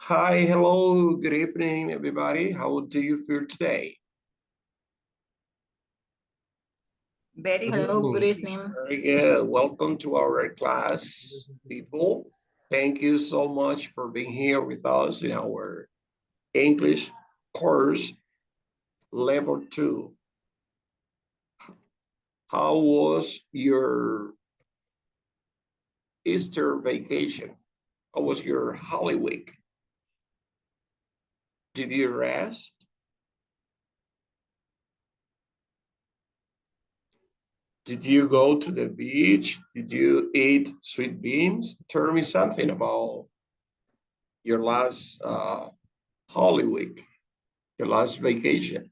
Hi, hello, good evening, everybody. How do you feel today? Very Hello, good. good evening. Very good. Welcome to our class, people. Thank you so much for being here with us in our English course, level 2. How was your Easter vacation? How was your Holy Week? Did you rest? Did you go to the beach? Did you eat sweet beans? Tell me something about your last Holy Week, your last vacation.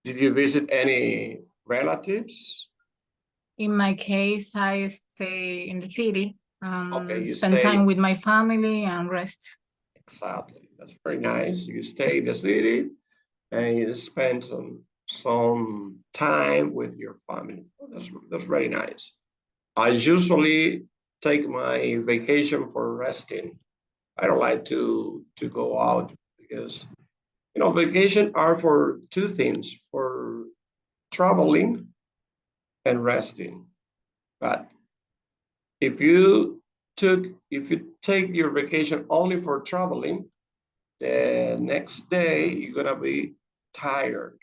Did you visit any relatives? In my case, I stay in the city, Okay, you spend stay. time with my family and rest. Exactly. That's very nice. You stay in the city and you spend some time with your family. Oh, that's very nice. I usually take my vacation for resting. I don't like to go out because vacation are for two things, for traveling and resting. But if you take your vacation only for traveling, the next day you're gonna be tired.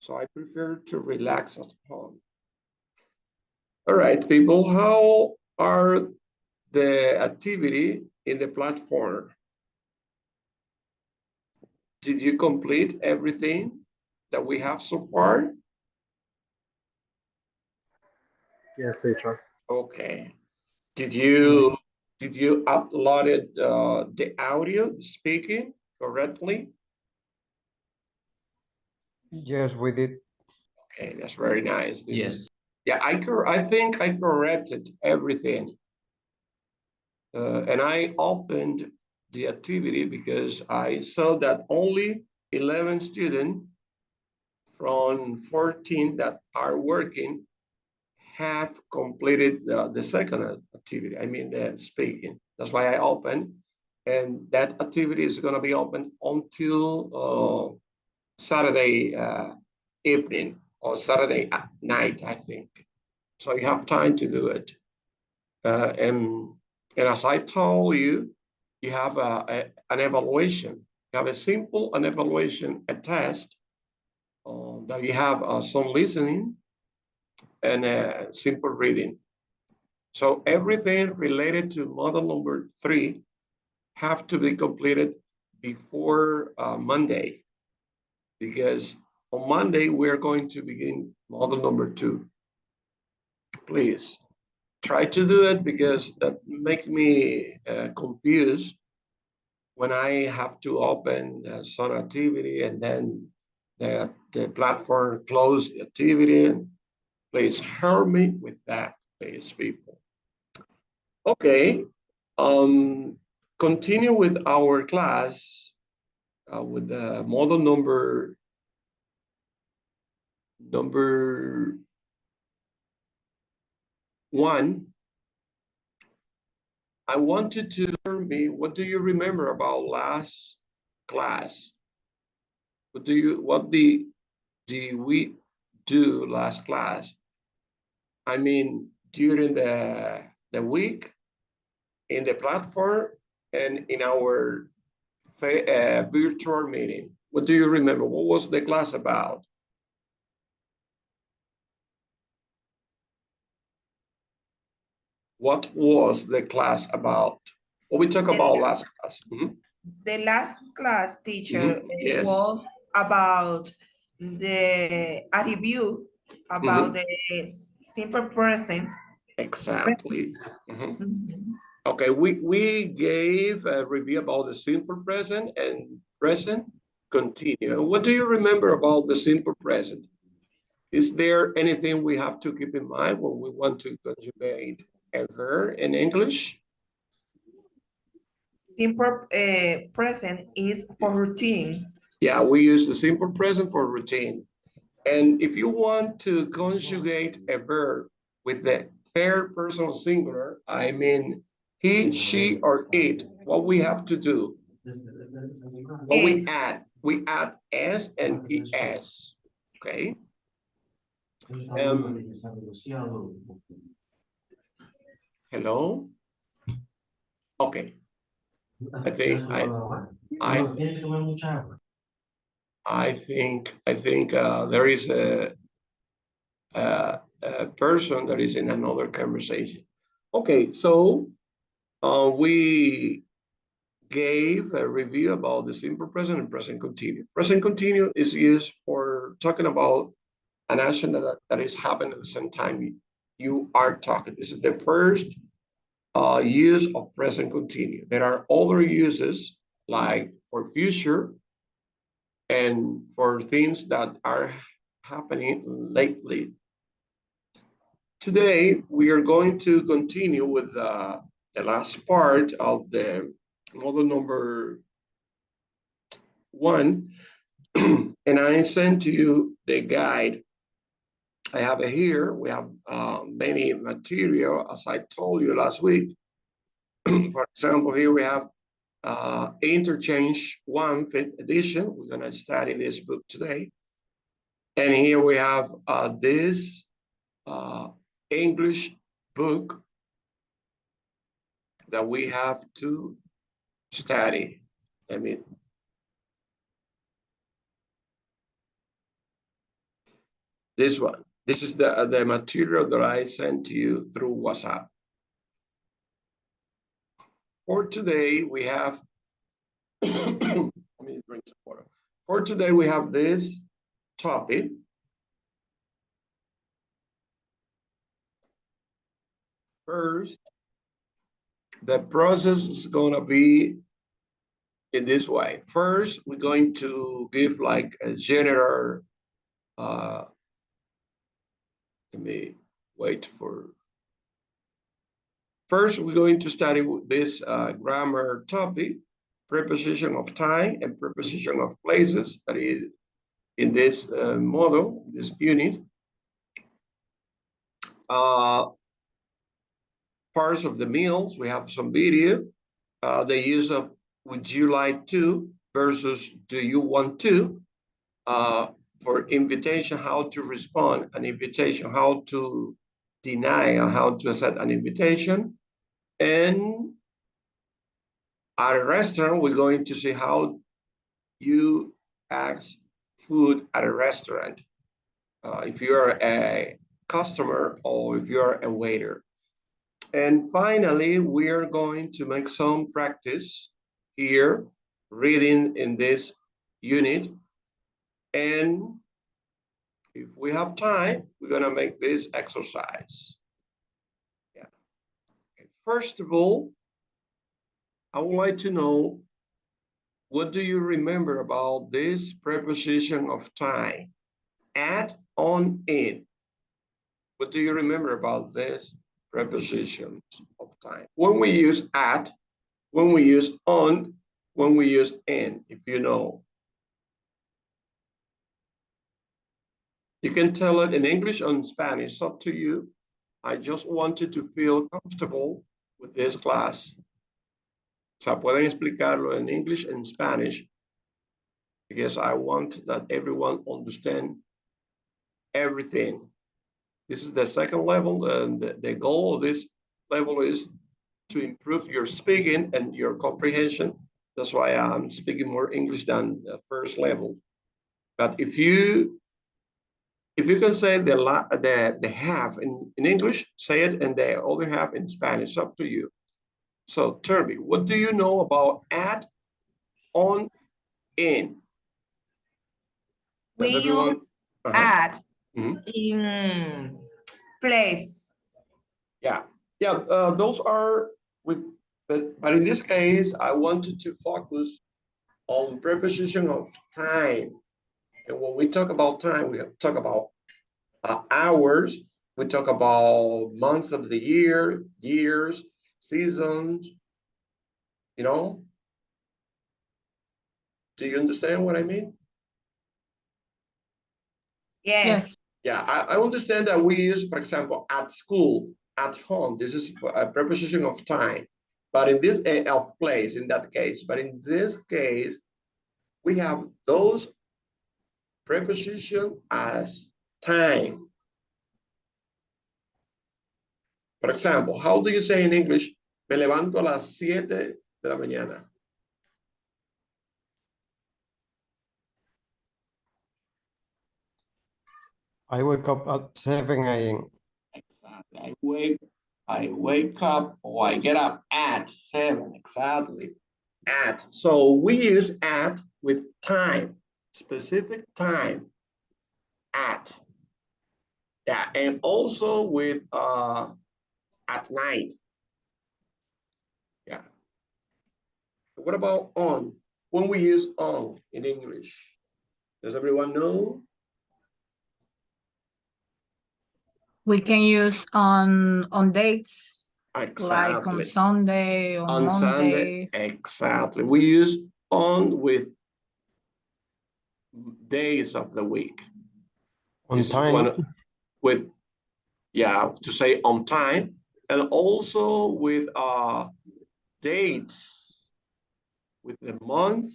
So I prefer to relax at home. All right, people, how are the activity in the platform? Did you complete everything that we have so far? Yes, teacher. Okay. Did you upload it, the audio, the speaking correctly? Yes, we did. Okay, that's very nice. Yes. Yeah, I think I corrected everything. And I opened the activity because I saw that only 11 students from 14 that are working have completed the second activity. I mean, the speaking. That's why I opened. And that activity is going to be open until Saturday evening or Saturday night, I think. So you have time to do it. And as I told you, you have an evaluation. You have a simple an evaluation, a test that you have some listening and a simple reading. So everything related to model number 3 have to be completed before Monday, because on Monday we're going to begin model number 2. Please try to do it because that make me confused when I have to open some activity and then the platform close the activity. Please help me with that, please, people. Okay, continue with our class with the model number 1. I want you to tell me, what do you remember about last class? What did we do last class? I mean, during the week, in the platform, and in our virtual meeting. What do you remember? What was the class about? What was the class about? What we talked about last class? The last class, teacher, Yes. was about a review about the simple present. Exactly. Okay, we gave a review about the simple present and present continue. What do you remember about the simple present? Is there anything we have to keep in mind when we want to conjugate a verb in English? Simple present is for routine. Yeah, we use the simple present for routine. And if you want to conjugate a verb with the third person singular, I mean he, she, or it, what we have to do. What Yes. we add S and ES, okay? Hello? Okay, I think there is a person that is in another conversation. Okay, so we gave a review about the simple present and present continuous. Present continuous is used for talking about an action that is happening at the same time you are talking. This is the first use of present continuous. There are other uses like for future and for things that are happening lately. Today, we are going to continue with the last part of the model number 1. And I sent to you the guide. I have it here. We have many material, as I told you last week. For example, here we have Interchange 1 5th edition. We're going to study this book today. And here we have this English book that we have to study. I mean, this one. This is the material that I sent to you through WhatsApp. For today, we have, let me drink some water. For today, we have this topic. First, the process is going to be in this way. First, we're going to give like a general, let me wait for. First, we're going to study this grammar topic, preposition of time and preposition of places, that is in this model, this unit. Parts of the meals, we have some video. The use of would you like to versus do you want to. For invitation, how to respond an invitation, how to deny or how to accept an invitation. And at a restaurant, we're going to see how you ask food at a restaurant. If you're a customer or if you're a waiter. And finally, we are going to make some practice here, reading in this unit. And if we have time, we're gonna make this exercise. Yeah. Okay. First of all, I would like to know, what do you remember about this preposition of time? At, on, in. What do you remember about this preposition of time? When we use at, when we use on, when we use in, if you know. You can tell it in English or in Spanish, it's up to you. I just wanted to feel comfortable with this class. O sea, pueden explicarlo en English and Spanish, because I want that everyone understand everything. This is the second level, and the goal of this level is to improve your speaking and your comprehension. That's why I'm speaking more English than the first level. But if you can say the half in English, say it, and the other half in Spanish. It's up to you. So tell me, what do you know about at, on, in? We use at in place. Yeah, those are with, but in this case, I wanted to focus on preposition of time. And when we talk about time, we talk about hours, we talk about months of the year, years, seasons, you know? Do you understand what I mean? Yes. Yeah, I understand that we use, for example, at school, at home. This is a preposition of time. But in this of place, in that case, but in this case, we have those preposition as time. For example, how do you say in English, me levanto a las 7 de la mañana? I wake up at 7 a.m. Exactly. I wake up or I get up at 7. Exactly. At. So we use at with time, specific time. At. Yeah, and also with at night. Yeah. What about on? When we use on in English, does everyone know? We can use on dates, like on Exactly. Sunday, on On Sunday, Monday. exactly. We use on with days of the week. On This is time. one with, yeah, to say on time, and also with dates, with the month,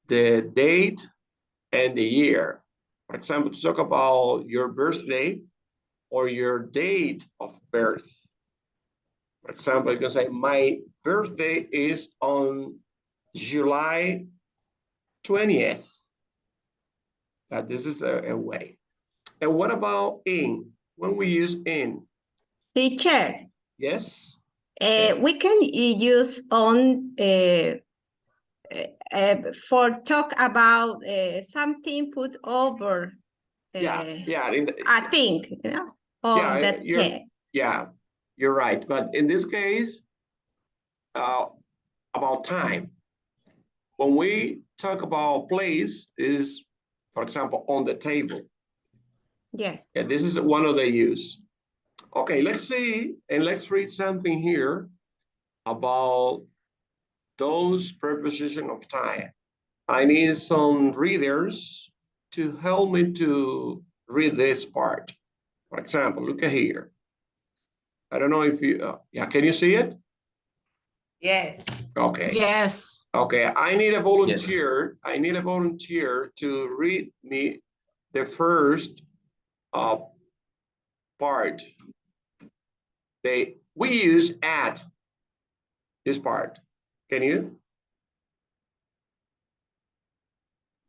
the date, and the year. For example, to talk about your birthday or your date of birth. For example, you can say, my birthday is on July 20th. That this is a way. And what about in? When we use in? Teacher, Yes? we can use on for talk about something put over. Yeah, in the, I think, you know, on yeah, that case. yeah, you're right. But in this case, about time. When we talk about place is, for example, on the table. Yes. Yeah, this is one of the use. Okay, let's see, and let's read something here about those preposition of time. I need some readers to help me to read this part. For example, look at here. I don't know if you, yeah, can you see it? Yes. Okay. Yes. Okay, I need a volunteer. Yes. I need a volunteer to read me the first part. We use at this part. Can you?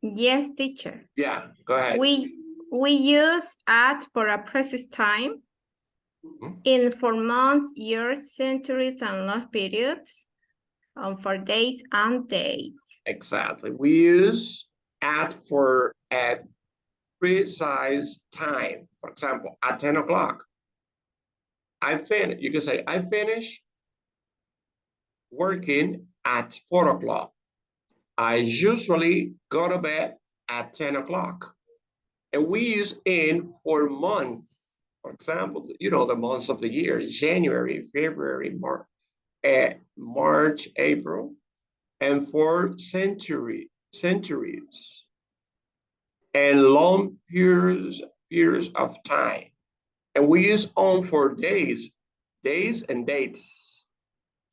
Yes, teacher. Yeah, go ahead. We use at for a precise time in for months, years, centuries, and long periods, for days and dates. Exactly. We use at for a precise time. For example, at 10 o'clock. You can say, I finish working at 4 o'clock. I usually go to bed at 10 o'clock. And we use in for months. For example, you know, the months of the year, January, February, March, April, and for centuries, and long periods of time. And we use on for days and dates.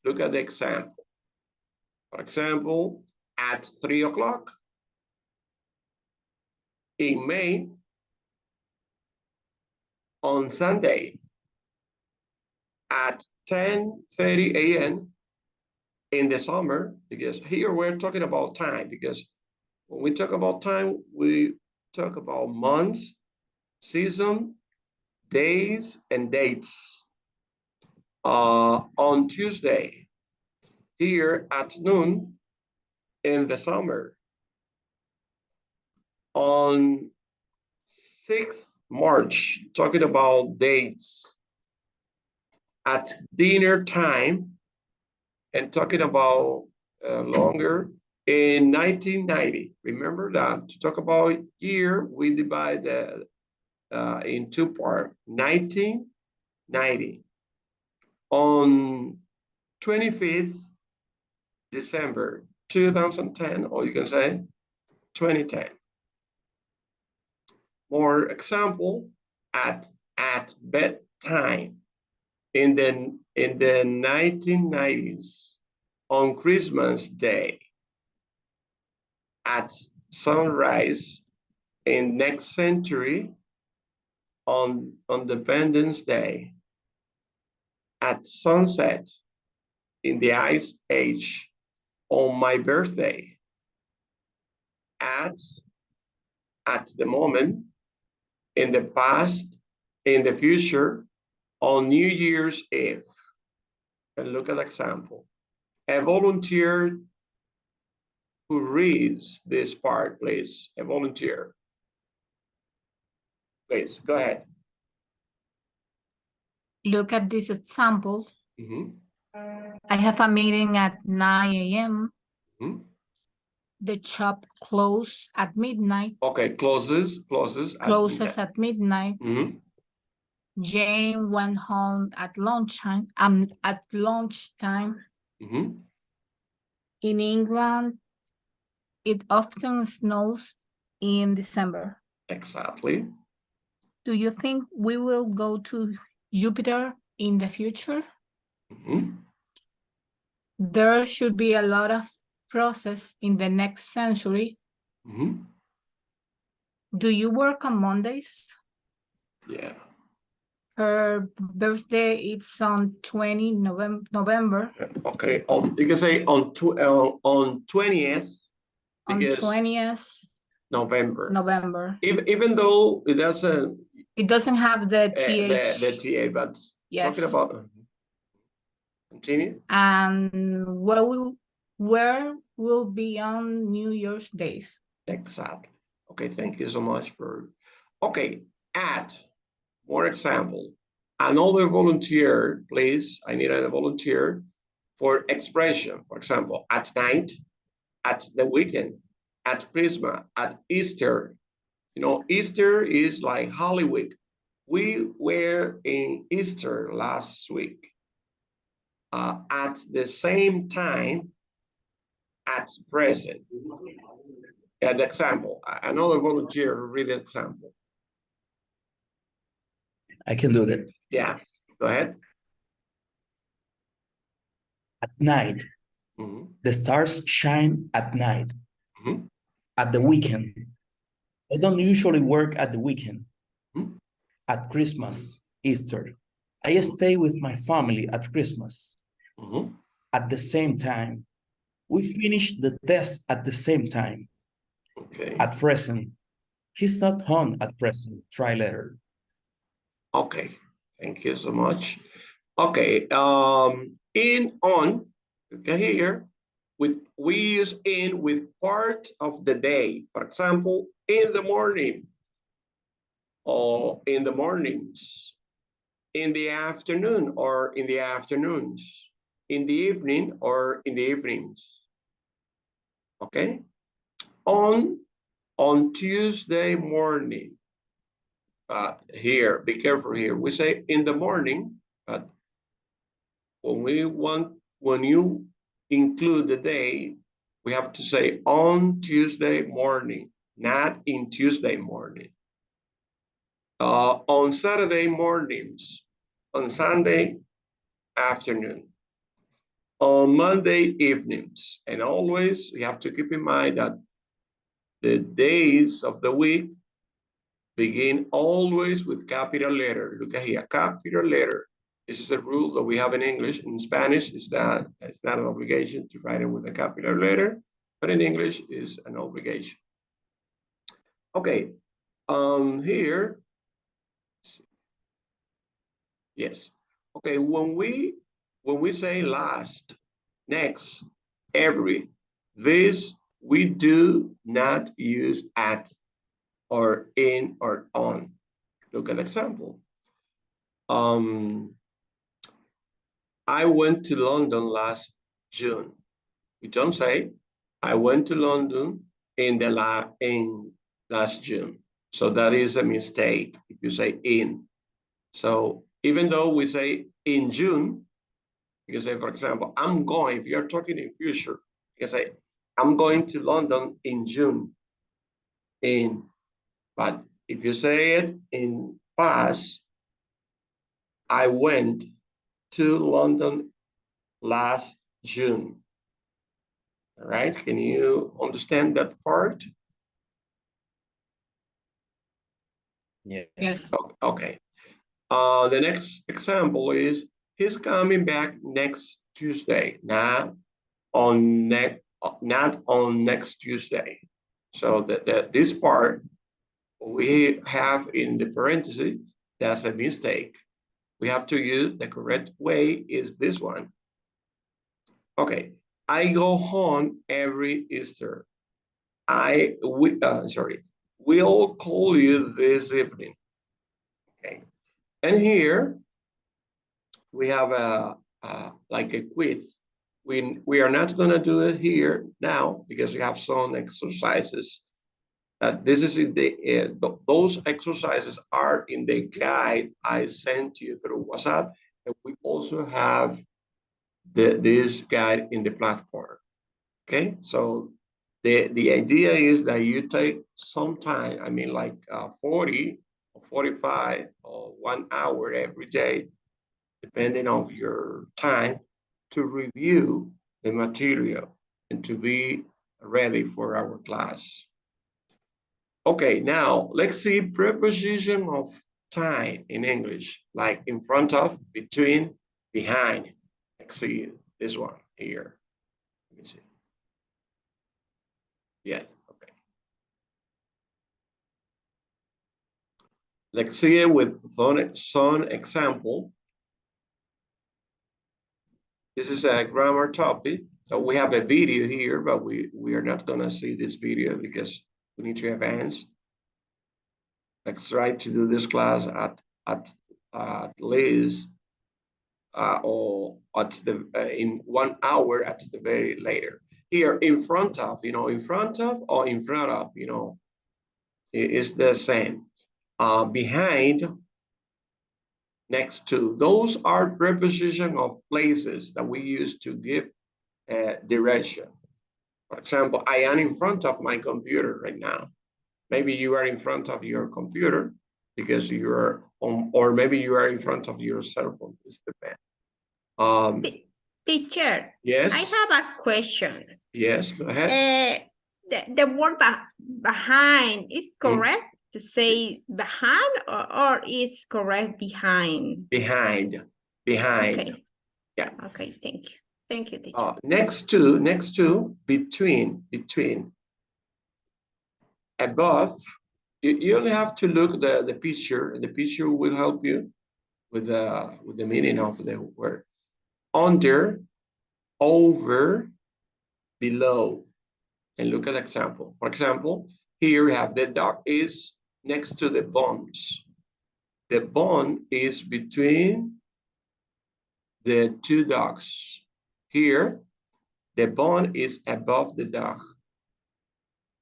Look at the example. For example, at 3 o'clock in May, on Sunday, at 10:30 a.m. in the summer, because here we're talking about time, because when we talk about time, we talk about months, season, days, and dates. On Tuesday, here at noon in the summer. On 6th March, talking about dates. At dinner time, and talking about longer, in 1990. Remember that to talk about year, we divide in two parts, 1990. On 25th December 2010, or you can say 2010. More example, at bedtime in in the 1990s on Christmas Day at sunrise in next century on Independence Day at sunset in the Ice Age on my birthday at the moment, in the past, in the future, on New Year's Eve. And look at the example. A volunteer who reads this part, please. A volunteer. Please, go ahead. Look at this example. Mhm. I have a meeting at 9 a.m. Mhm. The shop closes at midnight. Okay, closes. Closes at midnight. Mhm. Jane went home at lunchtime. Mhm. In England, it often snows in December. Exactly. Do you think we will go to Jupiter in the future? Mhm. There should be a lot of process in the next century. Mhm. Do you work on Mondays? Yeah. Her birthday is on 20 November. Okay. You can say on 20th. On Because 20th November. November. Even though it doesn't It doesn't have the the TH. TA, but Yes. talking about continue. And where will be on New Year's Days? Exactly. Okay, thank you so much for. Okay, add more example. Another volunteer, please. I need a volunteer for expression. For example, at night, at the weekend, at Christmas, at Easter. You know, Easter is like Holy Week. We were in Easter last week. At the same time, at present. An example, another volunteer read the example. I can do that. Yeah, go ahead. At night, the stars shine at night. Mhm. At the weekend, I don't usually work at the weekend. Mhm. At Christmas, Easter, I stay with my family at Christmas. Mhm. At the same time, we finish the test at the same time. Okay. At present, he's not home at present. Try later. Okay, thank you so much. Okay, in on, okay, here, we use in with part of the day. For example, in the morning, or in the mornings, in the afternoon, or in the afternoons, in the evening, or in the evenings. Okay, on Tuesday morning. Here, be careful here. We say in the morning, but when you include the day, we have to say on Tuesday morning, not in Tuesday morning. On Saturday mornings, on Sunday afternoon, on Monday evenings, and always you have to keep in mind that the days of the week begin always with capital letter. Look at here, capital letter. This is a rule that we have in English. In Spanish, it's not an obligation to write it with a capital letter, but in English is an obligation. Okay, here, yes. Okay, when we say last, next, every, this we do not use at or in or on. Look at example. I went to London last June. We don't say I went to London in last June. So that is a mistake if you say in. So even though we say in June, you can say, for example, I'm going, if you're talking in future, you can say, I'm going to London in June. But if you say it in past, I went to London last June. All right, can you understand that part? Yes. Okay. The next example is he's coming back next Tuesday, not on next Tuesday. So this part we have in the parentheses, that's a mistake. We have to use the correct way is this one. Okay, I go home every Easter. We'll call you this evening. Okay, and here we have like a quiz. We are not gonna do it here now because we have some exercises. This is in those exercises are in the guide I sent you through WhatsApp, and we also have this guide in the platform. Okay, so the idea is that you take some time, I mean like 40 or 45 or 1 hour every day, depending on your time, to review the material and to be ready for our class. Okay, now let's see preposition of time in English, like in front of, between, behind. Let's see this one here. Let me see. Yeah, okay. Let's see it with some example. This is a grammar topic. So we have a video here, but we are not gonna see this video because we need to advance. Let's try to do this class at least or at the in 1 hour at the very later. Here in front of, in front of or in front of, it's the same. Behind, next to, those are preposition of places that we use to give direction. For example, I am in front of my computer right now. Maybe you are in front of your computer because you are on, or maybe you are in front of your cell phone. It's depends. Teacher, Yes. I have a question. Yes, go ahead. The word behind is correct to say behind or is correct behind? Behind. Okay. Yeah. Okay, thank you. Thank you, teacher. Next to, between. Above, you only have to look at the picture, and the picture will help you with the meaning of the word. Under, over, below. And look at the example. For example, here we have the dog is next to the bones. The bone is between the two dogs. Here, the bone is above the dog.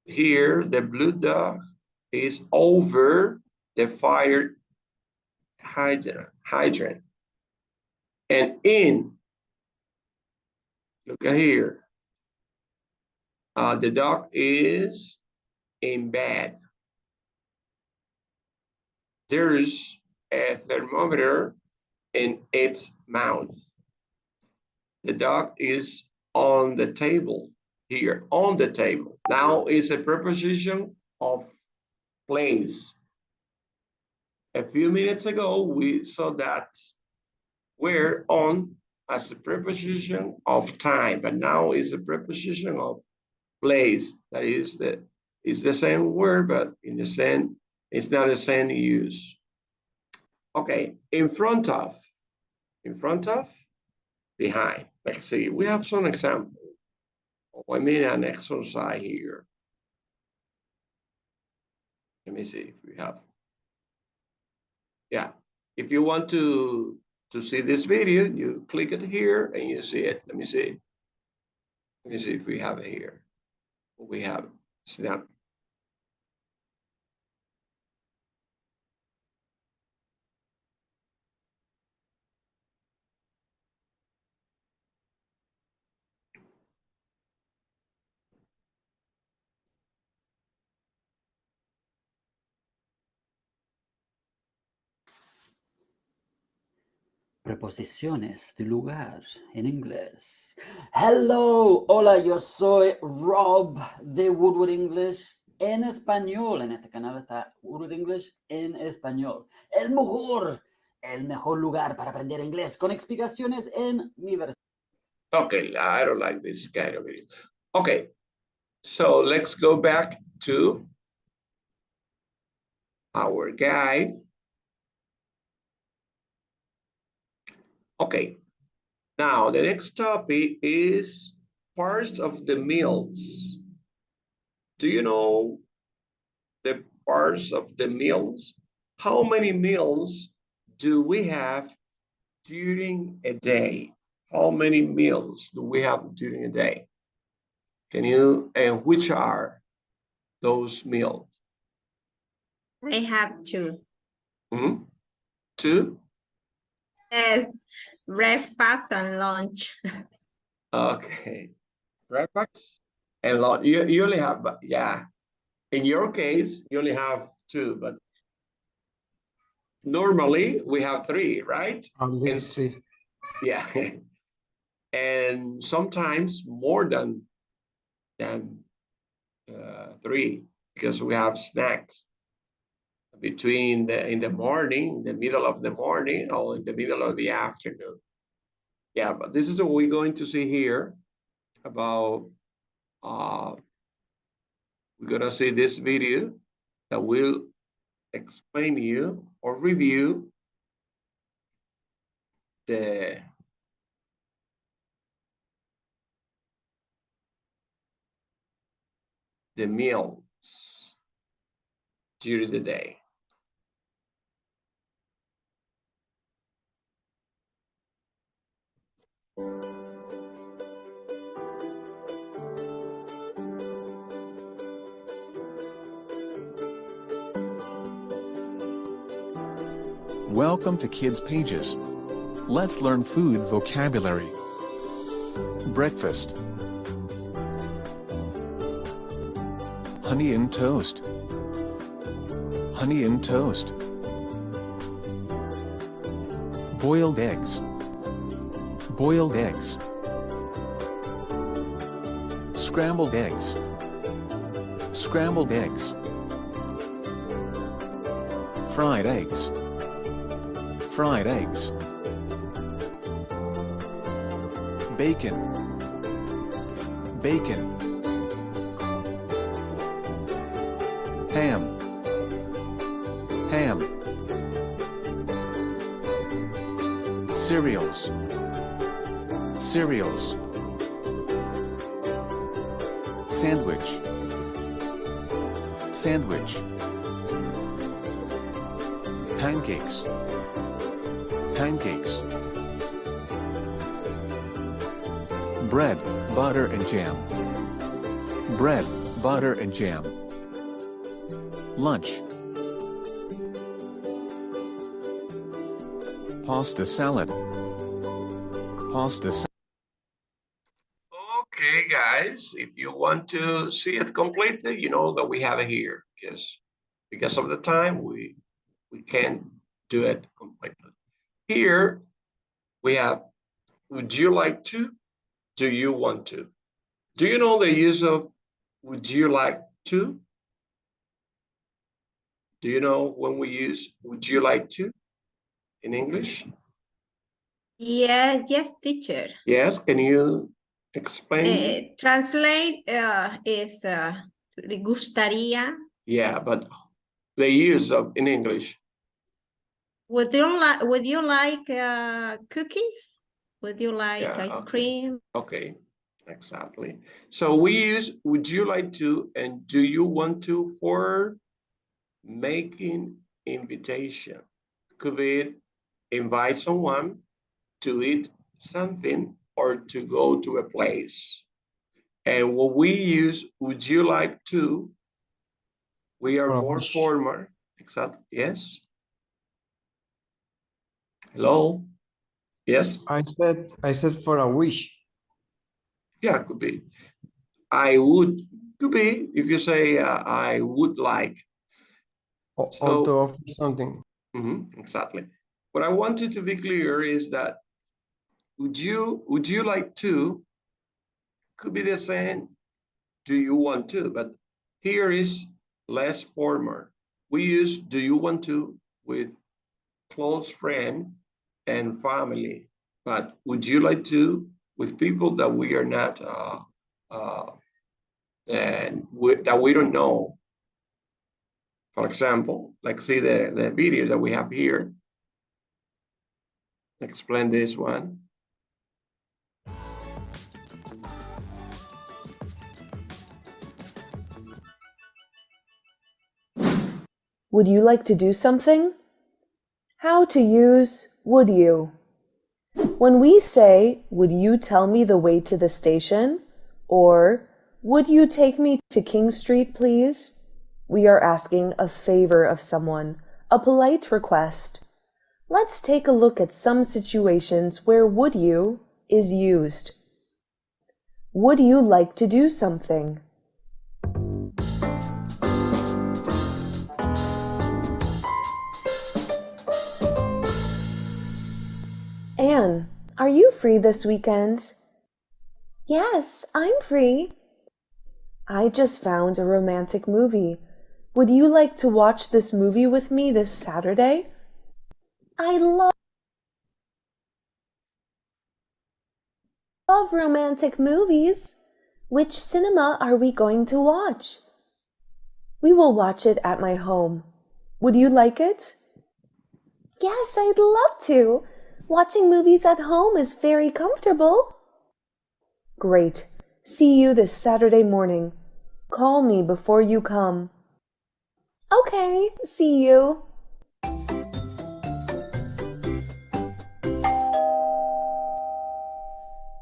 Here, the blue dog is over the fire hydrant. And in, look at here, the dog is in bed. There's a thermometer in its mouth. The dog is on the table here, on the table. Now is a preposition of place. A few minutes ago, we saw that we're on as a preposition of time, but now is a preposition of place. That is the same word, but it's not the same use. Okay, in front of, behind. Let's see, we have some examples. I mean an exercise here. Let me see if we have. Yeah, if you want to see this video, you click it here and you see it. Let me see if we have it here. We have snap. Preposiciones de lugar en inglés. Hello, hola, yo soy Rob de Woodward English en español. En este canal está Woodward English en español. El mejor lugar para aprender inglés con explicaciones en mi versión. Okay, I don't like this kind of video. Okay, so let's go back to our guide. Okay, now the next topic is parts of the meals. Do you know the parts of the meals? How many meals do we have during a day? How many meals do we have during a day? Can you, and which are those meals? I have two. Mm-hmm. Two? Yes, breakfast and lunch. Okay. Breakfast and lunch. You only have, yeah. In your case, you only have two, but normally we have three, right? At least three. Yeah. And sometimes more than three, because we have snacks between in the morning, the middle of the morning, or in the middle of the afternoon. Yeah, but this is what we're going to see here about, we're gonna see this video that will explain to you or review the meals during the day. Welcome to Kids Pages. Let's learn food vocabulary. Breakfast. Honey and toast. Honey and toast. Boiled eggs. Boiled eggs. Scrambled eggs. Scrambled eggs. Fried eggs. Fried eggs. Bacon. Bacon. Ham. Ham. Cereals. Cereals. Sandwich. Sandwich. Pancakes. Pancakes. Bread, butter and jam. Bread, butter and jam. Lunch. Pasta salad. Pasta salad. Okay, guys, if you want to see it completely, you know that we have it here, because of the time we can't do it completely. Here we have, would you like to? Do you want to? Do you know the use of would you like to? Do you know when we use would you like to in English? Yes, yes, teacher. Yes, can you explain? Translate is le gustaría. Yeah, but the use of in English. Would you like cookies? Would you like Yeah, ice okay. cream? Okay, exactly. So we use would you like to and do you want to for making invitation. Could be invite someone to eat something or to go to a place. And when we use would you like to, we are For a more wish. formal. Exactly. Yes. Hello. Yes. I said for a wish. Yeah, could be. I would, could be if you say I would like. Or So to offer something. exactly. what I want you to be clear is that would you like to could be the same, do you want to, but here is less formal. We use do you want to with close friend and family, but would you like to with people that we are not that we don't know. For example, like see the video that we have here. Explain this one. Would you like to do something? How to use would you. When we say, would you tell me the way to the station? Or, would you take me to King Street, please? We are asking a favor of someone, a polite request. Let's take a look at some situations where would you is used. Would you like to do something? Anne, are you free this weekend? Yes, I'm free. I just found a romantic movie. Would you like to watch this movie with me this Saturday? I love romantic movies. Which cinema are we going to watch? We will watch it at my home. Would you like it? Yes, I'd love to. Watching movies at home is very comfortable. Great. See you this Saturday morning. Call me before you come. Okay, see you.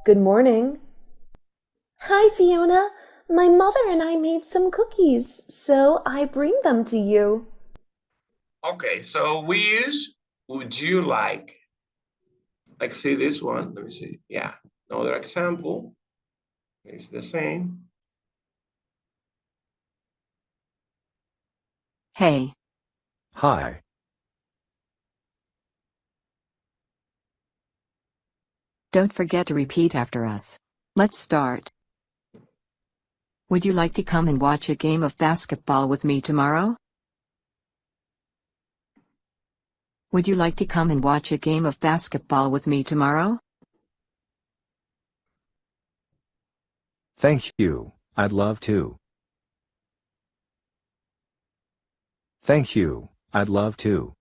Good morning. Hi, Fiona. My mother and I made some cookies, so I bring them to you. Okay, so we use would you like. Like see this one, let me see. Yeah, another example. It's the same. Hey. Hi. Don't forget to repeat after us. Let's start. Would you like to come and watch a game of basketball with me tomorrow? Would you like to come and watch a game of basketball with me tomorrow? Thank you, I'd love to. Thank you, I'd love to.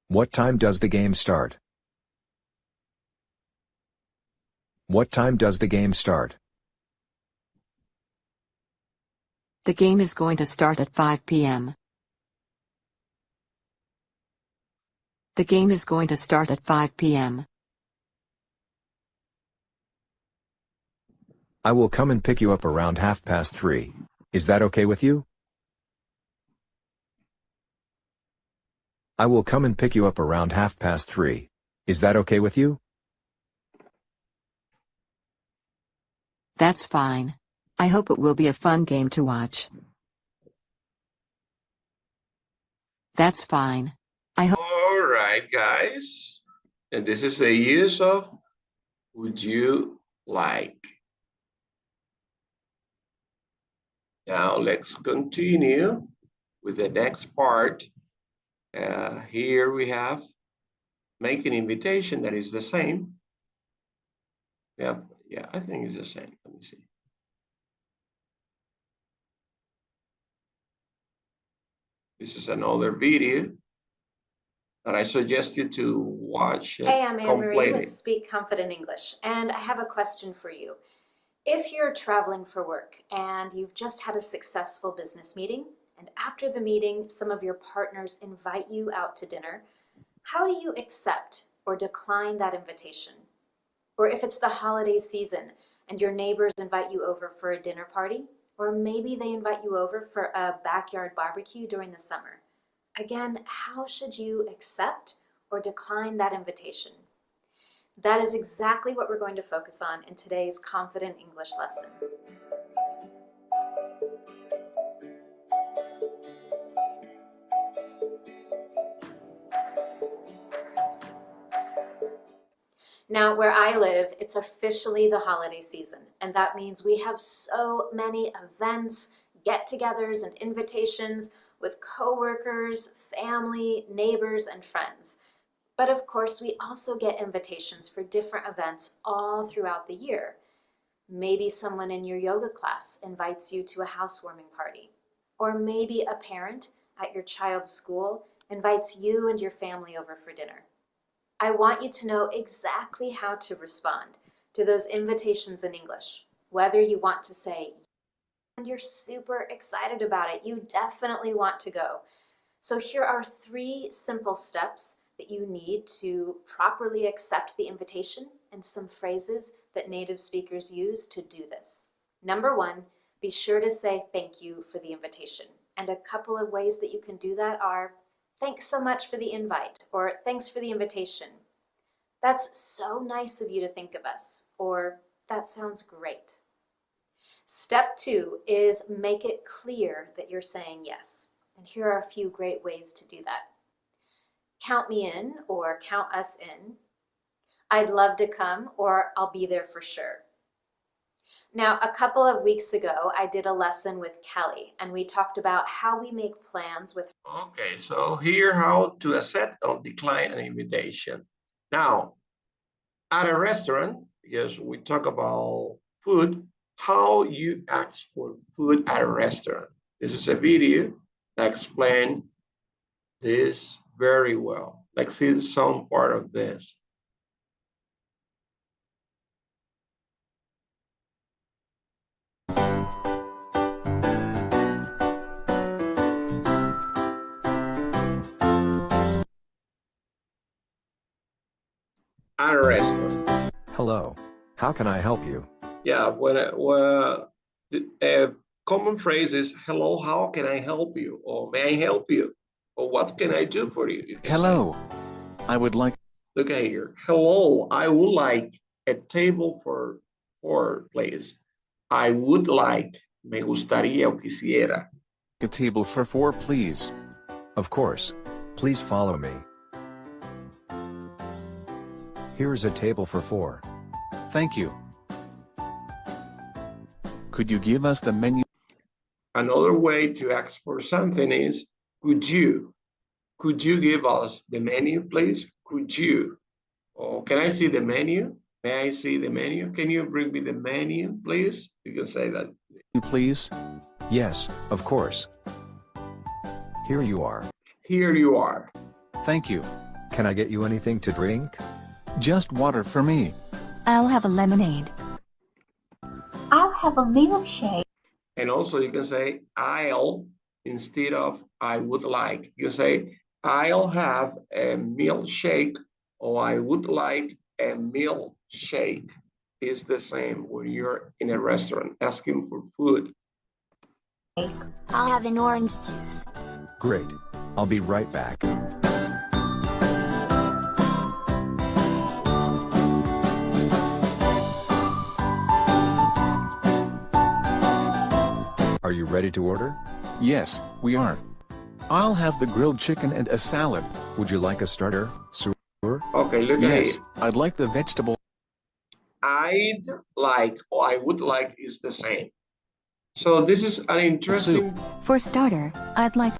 What time does the game start? What time does the game start? The game is going to start at 5 p.m. The game is going to start at 5 p.m. I will come and pick you up around 3:30. Is that okay with you? I will come and pick you up around 3:30. Is that okay with you? That's fine. I hope it will be a fun game to watch. That's fine. I hope. All right, guys. And this is the use of would you like. Now let's continue with the next part. Here we have make an invitation that is the same. Yeah, I think it's the same. Let me see. This is another video that I suggest you to watch. Hey, I'm Anne-Marie with completely. Speak Confident English, and I have a question for you. If you're traveling for work and you've just had a successful business meeting, and after the meeting, some of your partners invite you out to dinner, how do you accept or decline that invitation? Or if it's the holiday season and your neighbors invite you over for a dinner party, or maybe they invite you over for a backyard barbecue during the summer. Again, how should you accept or decline that invitation? That is exactly what we're going to focus on in today's Confident English lesson. Now, where I live, it's officially the holiday season, and that means we have so many events, get-togethers, and invitations with coworkers, family, neighbors, and friends. But of course, we also get invitations for different events all throughout the year. Maybe someone in your yoga class invites you to a housewarming party, or maybe a parent at your child's school invites you and your family over for dinner. I want you to know exactly how to respond to those invitations in English, whether you want to say, and you're super excited about it, you definitely want to go. So here are 3 simple steps that you need to properly accept the invitation and some phrases that native speakers use to do this. Number 1, be sure to say thank you for the invitation. And a couple of ways that you can do that are, thanks so much for the invite, or thanks for the invitation. That's so nice of you to think of us, or that sounds great. Step 2 is make it clear that you're saying yes. And here are a few great ways to do that. Count me in, or count us in. I'd love to come, or I'll be there for sure. Now, a couple of weeks ago, I did a lesson with Kelly, and we talked about how we make plans with... Okay, so here how to accept or decline an invitation. Now, at a restaurant, because we talk about food, how you ask for food at a restaurant. This is a video that explains this very well. Let's see some part of this. At a restaurant. Hello, how can I help you? Yeah, the common phrase is, hello, how can I help you? Or may I help you? Or what can I do for you? Hello, I would like... Look at here. Hello, I would like a table for 4, please. I would like, me gustaría o quisiera. A table for 4, please. Of course, please follow me. Here's a table for 4. Thank you. Could you give us the menu? Another way to ask for something is, could you give us the menu, please? Could you? Or can I see the menu? May I see the menu? Can you bring me the menu, please? You can say that. Please? Yes, of course. Here you are. Here you are. Thank you. Can I get you anything to drink? Just water for me. I'll have a lemonade. I'll have a milkshake. And also you can say I'll instead of I would like. You say I'll have a milkshake, or I would like a milkshake. It's the same when you're in a restaurant asking for food. I'll have an orange juice. Great. I'll be right back. Are you ready to order? Yes, we are. I'll have the grilled chicken and a salad. Would you like a starter, sir? Okay, look at Yes, it. I'd like the vegetable. I'd like or I would like is the same. So this is an interesting For starter, I'd like...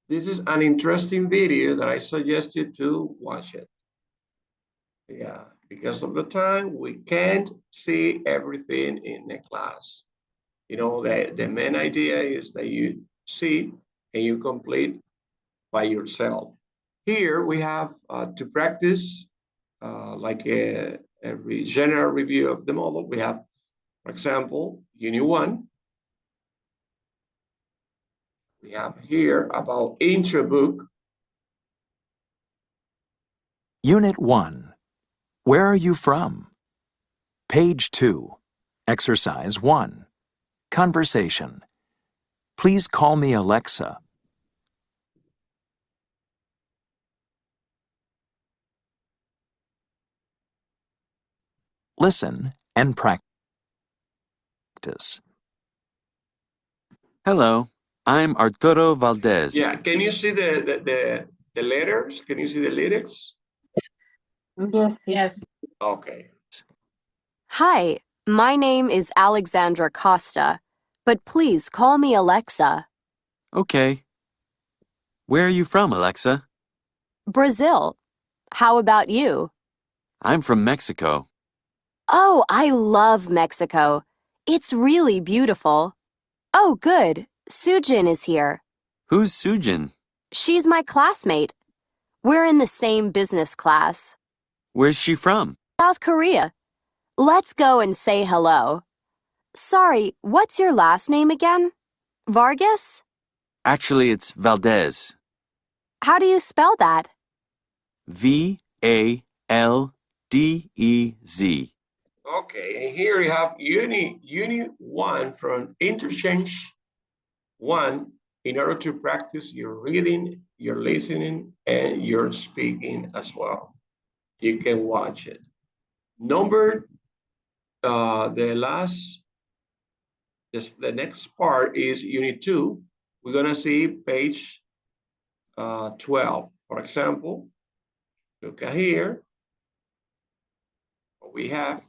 This is an interesting video that I suggest you to watch it. Yeah, because of the time, we can't see everything in the class. You know, the main idea is that you see and you complete by yourself. Here we have to practice like a general review of the model. We have, for example, Unit 1. We have here about intro book. Unit 1. Where are you from? Page 2. Exercise 1. Conversation. Please call me Alexa. Listen and practice. Hello, I'm Arturo Valdez. Yeah, can you see the letters? Can you see the lyrics? Yes. Okay. Hi, my name is Alexandra Costa, but please call me Alexa. Okay. Where are you from, Alexa? Brazil. How about you? I'm from Mexico. Oh, I love Mexico. It's really beautiful. Oh, good. Sujin is here. Who's Sujin? She's my classmate. We're in the same business class. Where's she from? South Korea. Let's go and say hello. Sorry, what's your last name again? Vargas? Actually, it's Valdez. How do you spell that? Valdez. Okay, and here you have unit 1 from interchange 1 in order to practice your reading, your listening, and your speaking as well. You can watch it. The next part is unit 2. We're gonna see page 12. For example, look at here. What we have.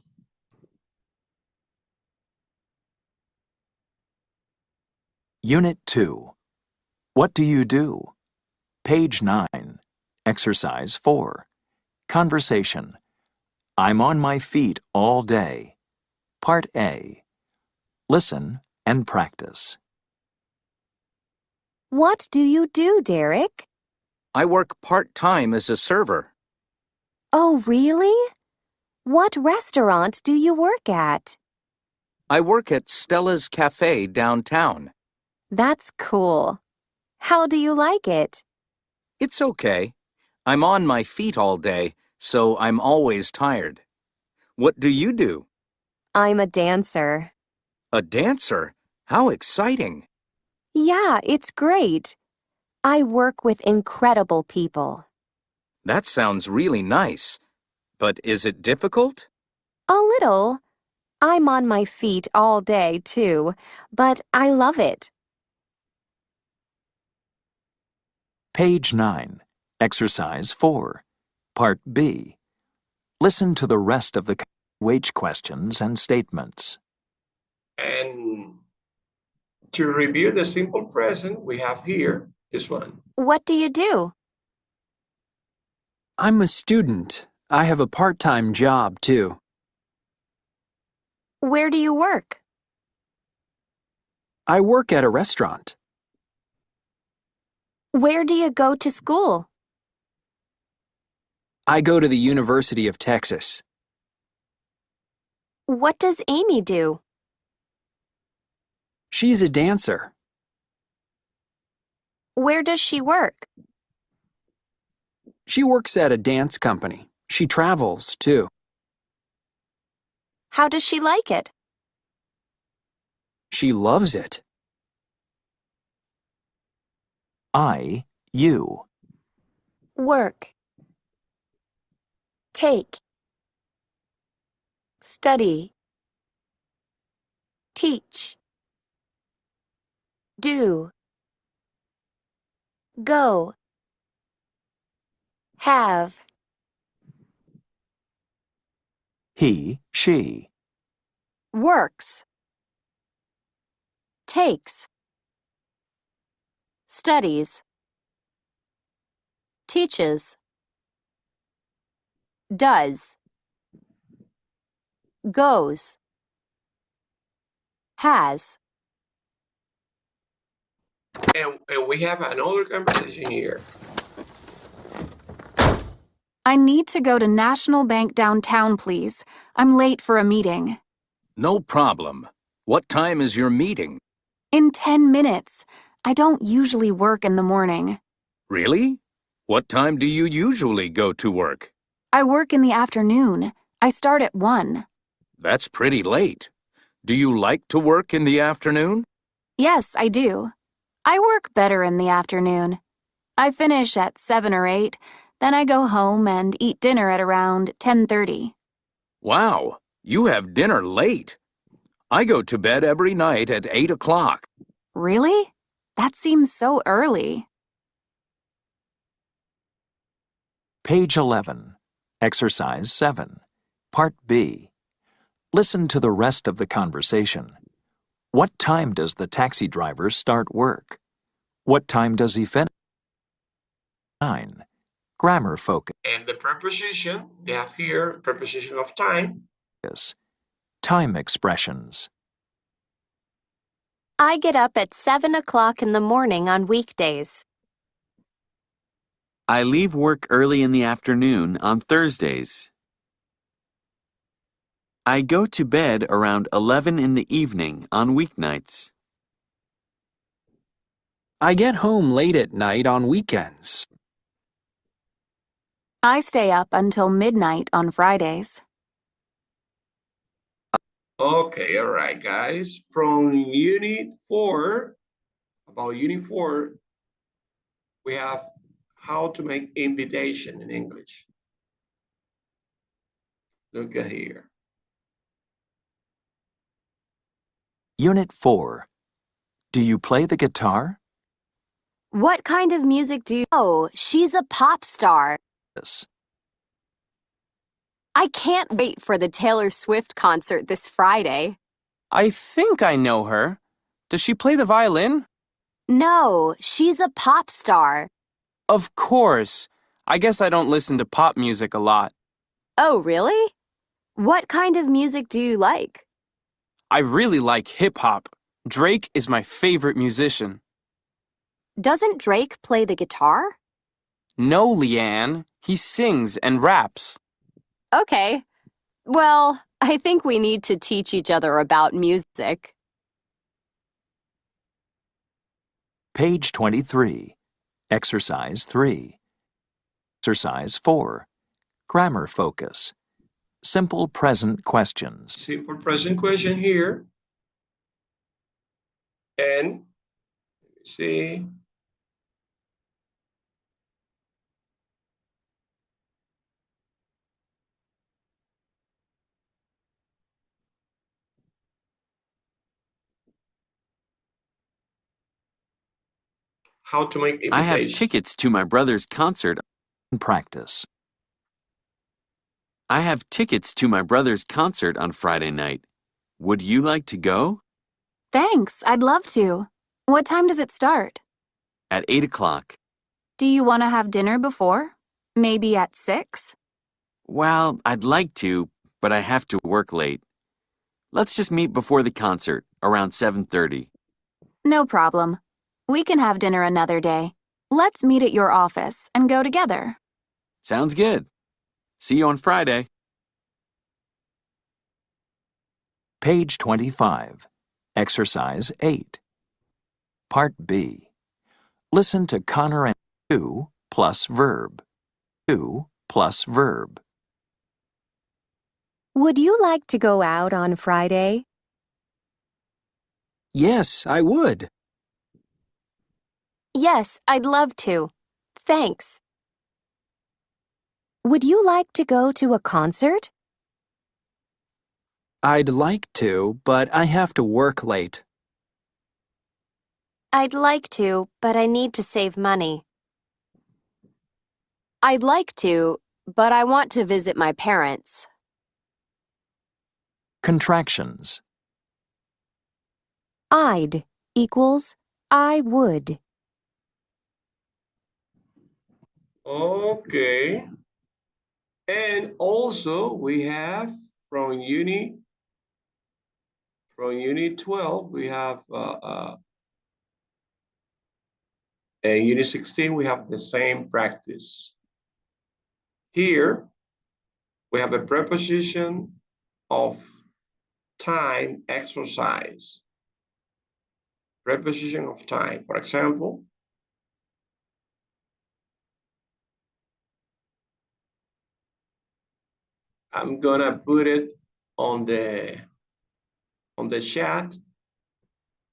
Unit 2. What do you do? Page 9. Exercise 4. Conversation. I'm on my feet all day. Part A. Listen and practice. What do you do, Derek? I work part-time as a server. Oh, really? What restaurant do you work at? I work at Stella's Cafe downtown. That's cool. How do you like it? It's okay. I'm on my feet all day, so I'm always tired. What do you do? I'm a dancer. A dancer? How exciting! Yeah, it's great. I work with incredible people. That sounds really nice. But is it difficult? A little. I'm on my feet all day, too, but I love it. Page 9. Exercise 4. Part B. Listen to the rest of the WH questions and statements. And to review the simple present, we have here this one. What do you do? I'm a student. I have a part-time job, too. Where do you work? I work at a restaurant. Where do you go to school? I go to the University of Texas. What does Amy do? She's a dancer. Where does she work? She works at a dance company. She travels, too. How does she like it? She loves it. You. Work. Take. Study. Teach. Do. Go. Have. He, she. Works. Takes. Studies. Teaches. Does. Goes. Has. And we have another conversation here. I need to go to National Bank downtown, please. I'm late for a meeting. No problem. What time is your meeting? In 10 minutes. I don't usually work in the morning. Really? What time do you usually go to work? I work in the afternoon. I start at 1. That's pretty late. Do you like to work in the afternoon? Yes, I do. I work better in the afternoon. I finish at 7 or 8, then I go home and eat dinner at around 10:30. Wow, you have dinner late. I go to bed every night at 8 o'clock. Really? That seems so early. Page 11. Exercise 7. Part B. Listen to the rest of the conversation. What time does the taxi driver start work? What time does he finish? 9. Grammar focus. And the preposition, they have here preposition of time. Time expressions. I get up at 7 o'clock in the morning on weekdays. I leave work early in the afternoon on Thursdays. I go to bed around 11 in the evening on weeknights. I get home late at night on weekends. I stay up until midnight on Fridays. Okay, all right, guys. From Unit 4, about Unit 4, we have how to make invitation in English. Look at here. Unit 4. Do you play the guitar? What kind of music do you... Oh, she's a pop star. I can't wait for the Taylor Swift concert this Friday. I think I know her. Does she play the violin? No, she's a pop star. Of course. I guess I don't listen to pop music a lot. Oh, really? What kind of music do you like? I really like hip-hop. Drake is my favorite musician. Doesn't Drake play the guitar? No, Leanne. He sings and raps. Okay. Well, I think we need to teach each other about music. Page 23. Exercise 3. Exercise 4. Grammar focus. Simple present questions. Simple present question here. And see. How to make invitation. I have tickets to my brother's concert. Practice. I have tickets to my brother's concert on Friday night. Would you like to go? Thanks, I'd love to. What time does it start? At 8 o'clock. Do you want to have dinner before? Maybe at 6? Well, I'd like to, but I have to work late. Let's just meet before the concert, around 7:30. No problem. We can have dinner another day. Let's meet at your office and go together. Sounds good. See you on Friday. Page 25. Exercise 8. Part B. Listen to Connor and to plus verb. To plus verb. Would you like to go out on Friday? Yes, I would. Yes, I'd love to. Thanks. Would you like to go to a concert? I'd like to, but I have to work late. I'd like to, but I need to save money. I'd like to, but I want to visit my parents. Contractions. I'd equals I would. Okay. And also we have from Unit 12, we have and Unit 16, we have the same practice. Here, we have a preposition of time exercise. Preposition of time. For example, I'm gonna put it on the chat,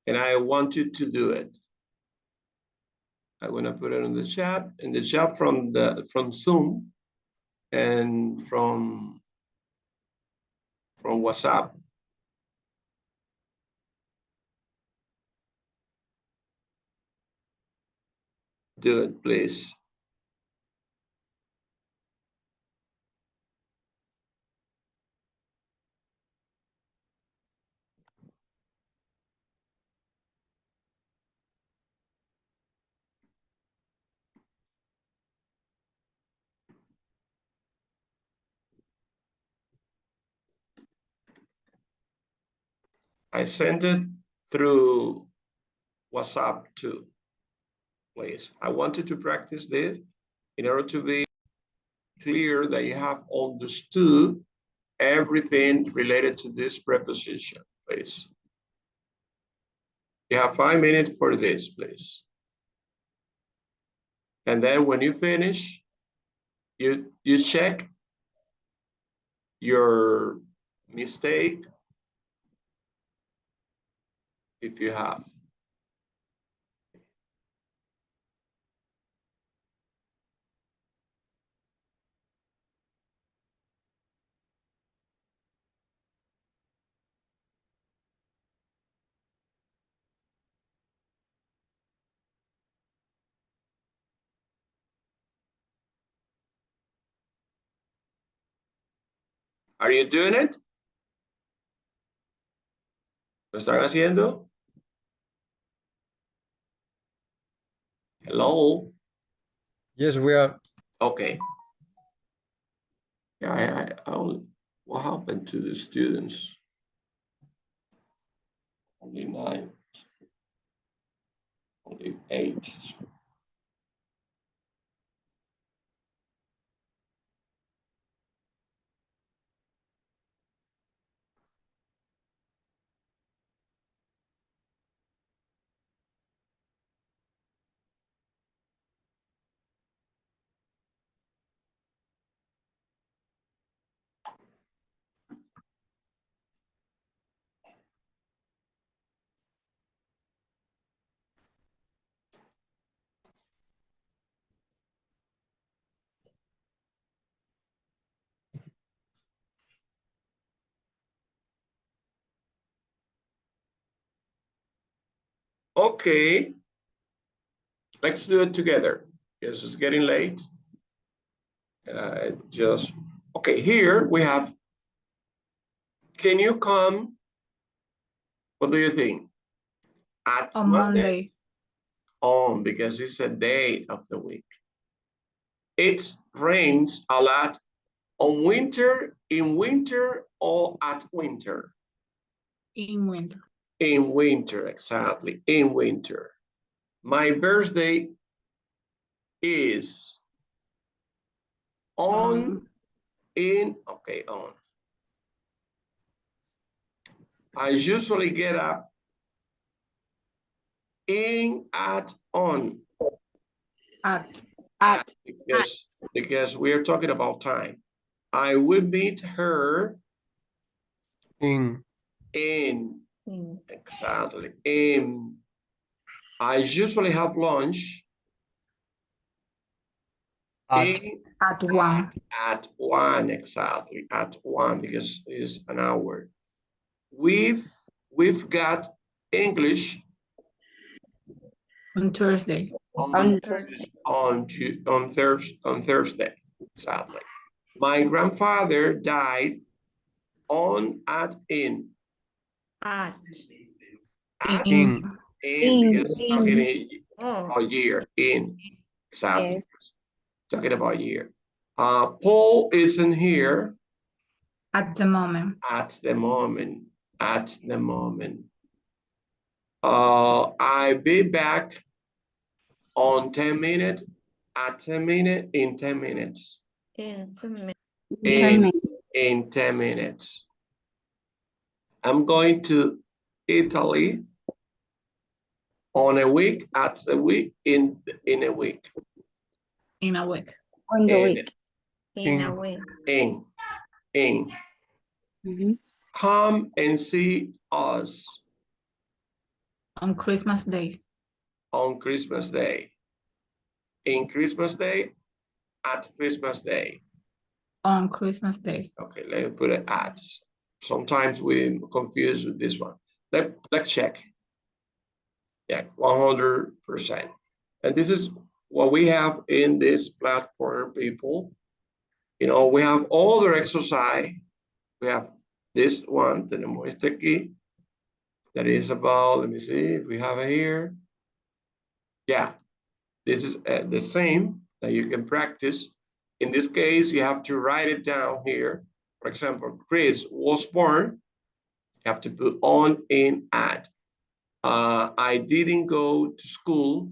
and I want you to do it. I'm gonna put it in the chat from Zoom and from WhatsApp. Do it, please. I sent it through WhatsApp too. Please, I wanted to practice this in order to be clear that you have understood everything related to this preposition, please. You have 5 minutes for this, please. And then when you finish, you check your mistake if you have. Are you doing it? ¿Lo están haciendo? Hello? Yes, we are. Okay. Yeah, what happened to the students? Only 9, only 8. Okay, let's do it together because it's getting late. Okay, here we have, can you come, what do you think? At On Monday. On, because it's a day of the week. It rains a lot on winter, in winter, or at winter? In winter. In winter, exactly, in winter. My birthday is on. I usually get up in, at, on. At. Because we are talking about time. I will meet her In. Exactly. I usually have lunch At 1. At 1, exactly. At 1, because it's an hour. We've got English On Thursday. on Thursday, exactly. My grandfather died on, at, in. At. In. Because talking about year, in. Exactly. Yes. Talking about year. Paul isn't here. At the moment. At the moment. At the moment. I'll be back on 10 minutes. At 10 minutes. In 10 minutes. In 10 minutes. In 10 minutes. I'm going to Italy on a week, at a week, in a week. In a week. On the week. In a week. In. Come and see us. On Christmas Day. On Christmas Day. In Christmas Day. At Christmas Day. On Christmas Day. Okay, let me put it at. Sometimes we confuse with this one. Let's check. Yeah, 100%. And this is what we have in this platform, people. You know, we have all the exercise. We have this one, tenemos este aquí. That is about, let me see if we have it here. Yeah, this is the same that you can practice. In this case, you have to write it down here. For example, Chris was born You have to put on, in, at. I didn't go to school.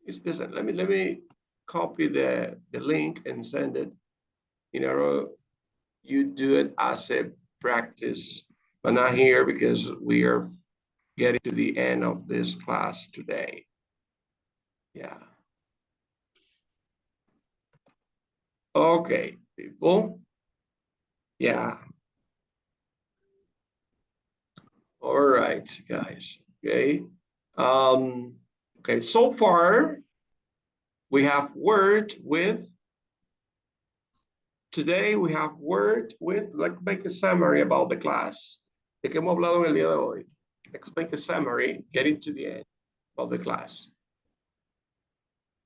It's this. Let me copy the link and send it. You do it as a practice, but not here because we are getting to the end of this class today. Yeah. Okay, people. Yeah. All right, guys. Okay. Okay, so far we have word with. Today we have word with. Let's make a summary about the class. ¿De qué hemos hablado en el día de hoy? Let's make a summary, getting to the end of the class.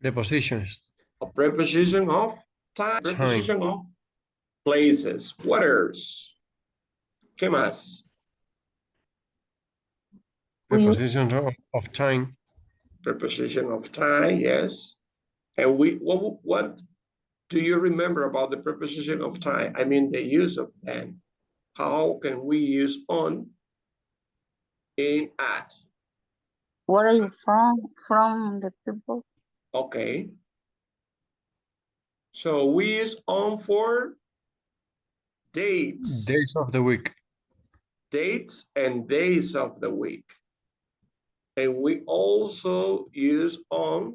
Prepositions. A preposition of time. Preposition of places. What else? ¿Qué más? Prepositions of time. Preposition of time, yes. And what do you remember about the preposition of time? I mean, the use of and. How can we use on, in, at? Where are you from? From the people. Okay. So we use on for dates. Days of the week. Dates and days of the week. And we also use on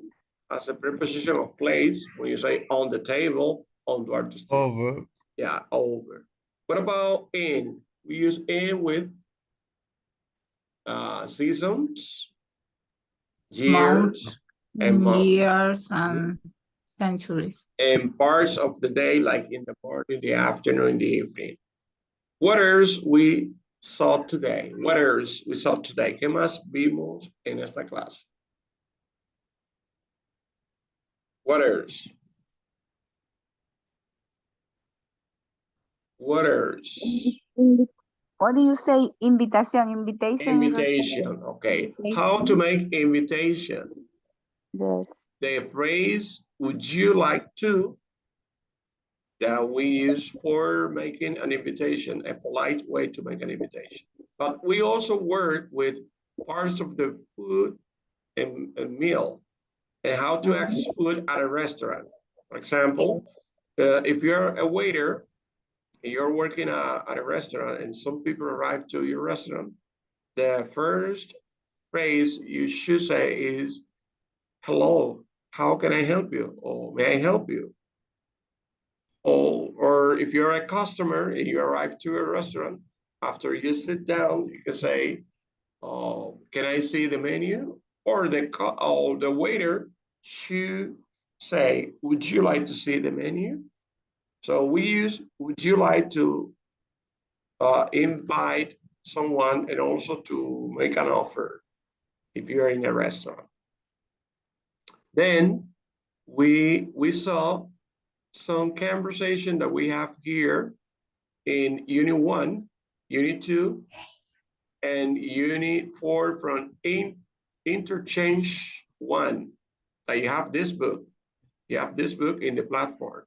as a preposition of place when you say on the table, on Duarte's table. Over. Yeah, over. What about in? We use in with seasons, years, and months. Years and centuries. And parts of the day, like in the morning, the afternoon, the evening. What else we saw today? What else we saw today? ¿Qué más vimos en esta clase? What else? What else? What do you say? Invitation. Invitation. Okay. How to make invitation? Yes. The phrase, would you like to, that we use for making an invitation, a polite way to make an invitation. But we also work with parts of the food and meal and how to access food at a restaurant. For example, if you're a waiter and you're working at a restaurant and some people arrive to your restaurant, the first phrase you should say is, hello, how can I help you? Or may I help you? Or if you're a customer and you arrive to a restaurant, after you sit down, you can say, can I see the menu? Or the waiter should say, would you like to see the menu? So we use, would you like to invite someone and also to make an offer if you're in a restaurant. Then we saw some conversation that we have here in Unit 1, Unit 2, and Unit 4 from Interchange 1. You have this book. You have this book in the platform.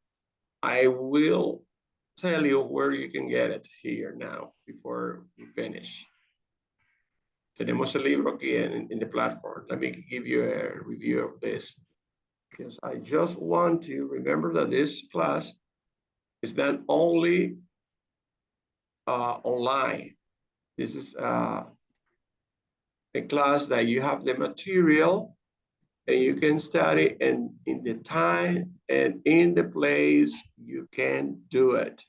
I will tell you where you can get it here now before we finish. Tenemos el libro aquí in the platform. Let me give you a review of this, because I just want to remember that this class is not only online. This is a class that you have the material and you can study, and in the time and in the place you can do it.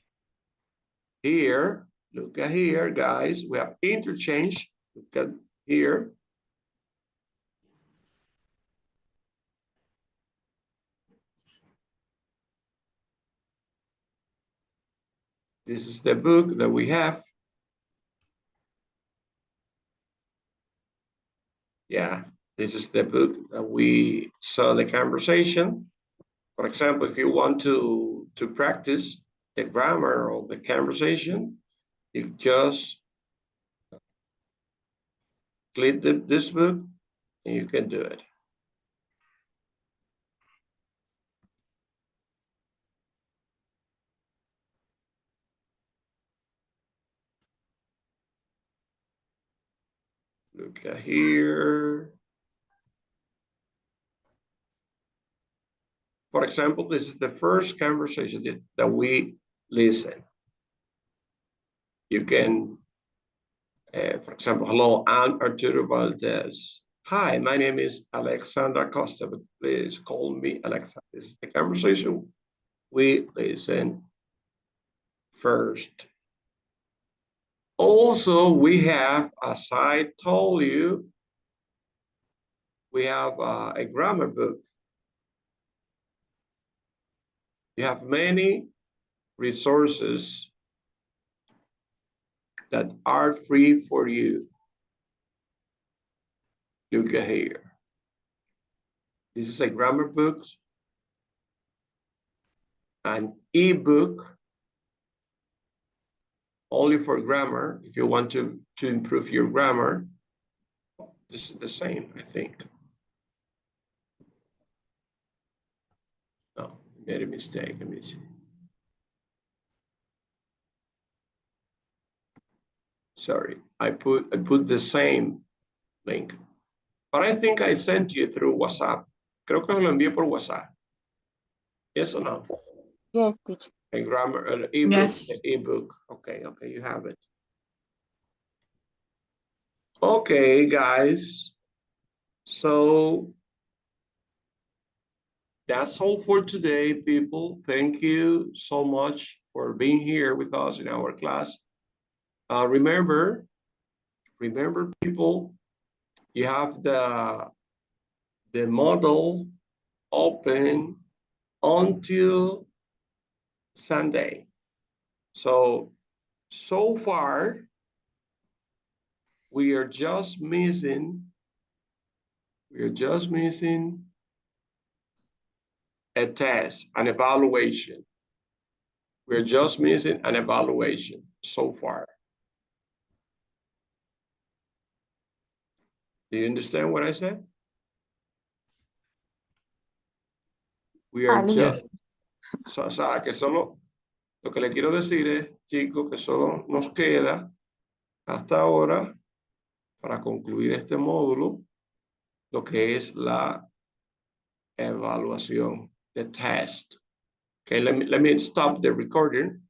Here, look at here, guys, we have interchange. Look at here. This is the book that we have. Yeah, this is the book that we saw the conversation. For example, if you want to practice the grammar of the conversation, you just click this book and you can do it. Look at here. For example, this is the first conversation that we listen. You can, for example, hello, I'm Arturo Valdez. Hi, my name is Alexandra Costa, but please call me Alexa. This is the conversation we listen first. Also, we have, as I told you, we have a grammar book. You have many resources that are free for you. Look at here. This is a grammar book, an ebook only for grammar. If you want to improve your grammar, this is the same, I think. No, made a mistake. Let me see. Sorry, I put the same link, but I think I sent you through WhatsApp. Creo que lo envié por WhatsApp. Yes or no? Yes, teacher. A grammar, an ebook. Yes. The ebook. Okay, you have it. Okay, guys. So that's all for today, people. Thank you so much for being here with us in our class. Remember, people, you have the model open until Sunday. So far, we are just missing a test, an evaluation. We're just missing an evaluation so far. Do you understand what I said? We are just, o sea, que solo, lo que le quiero decir es, chicos, que solo nos queda hasta ahora para concluir este módulo, lo que es la evaluación, the test. Okay, let me stop the recording.